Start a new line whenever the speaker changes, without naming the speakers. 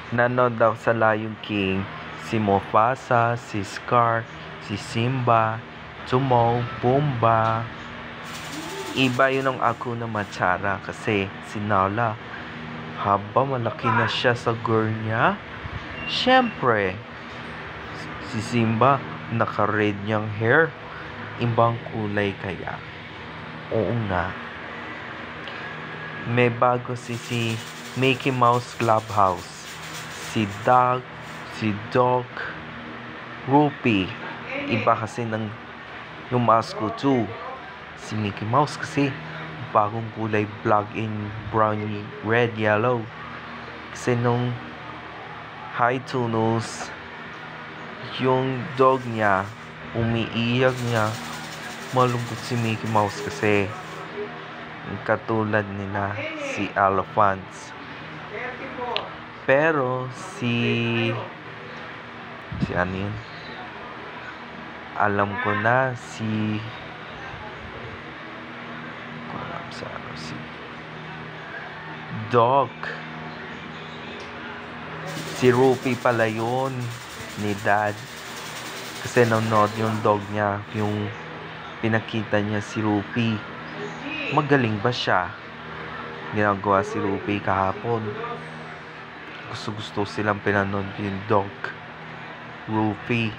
Nanood daw sa Lion King si Mufasa, si Scar, si Simba, Timon, Pumbaa. Iba yun ang Hakuna Matata kasi si Nala, haba malaki na siya sa girl niya. Siyempre, si Simba, naka-red niyang hair. Ibang kulay kaya. Oo nga. May bago si Mickey Mouse Clubhouse. Si Doug, si Doc, Rupee. Iba kasi ng yung Masco 2. Si Mickey Mouse kasi bagong kulay, black and brown, red, yellow. Kasi nung High Tunnels, yung dog niya, umiiyak niya. Malungkot si Mickey Mouse kasi katulad nila si Elephants. Pero si ano yun? Alam ko na si Doc. Si Rupee pala yun ni Dad. Kasi nanonood yung dog niya, yung pinakita niya si Rupee. Magaling ba siya? Ginagawa si Rupee kahapon. Gusto silang pinanood yung dog. Rupee.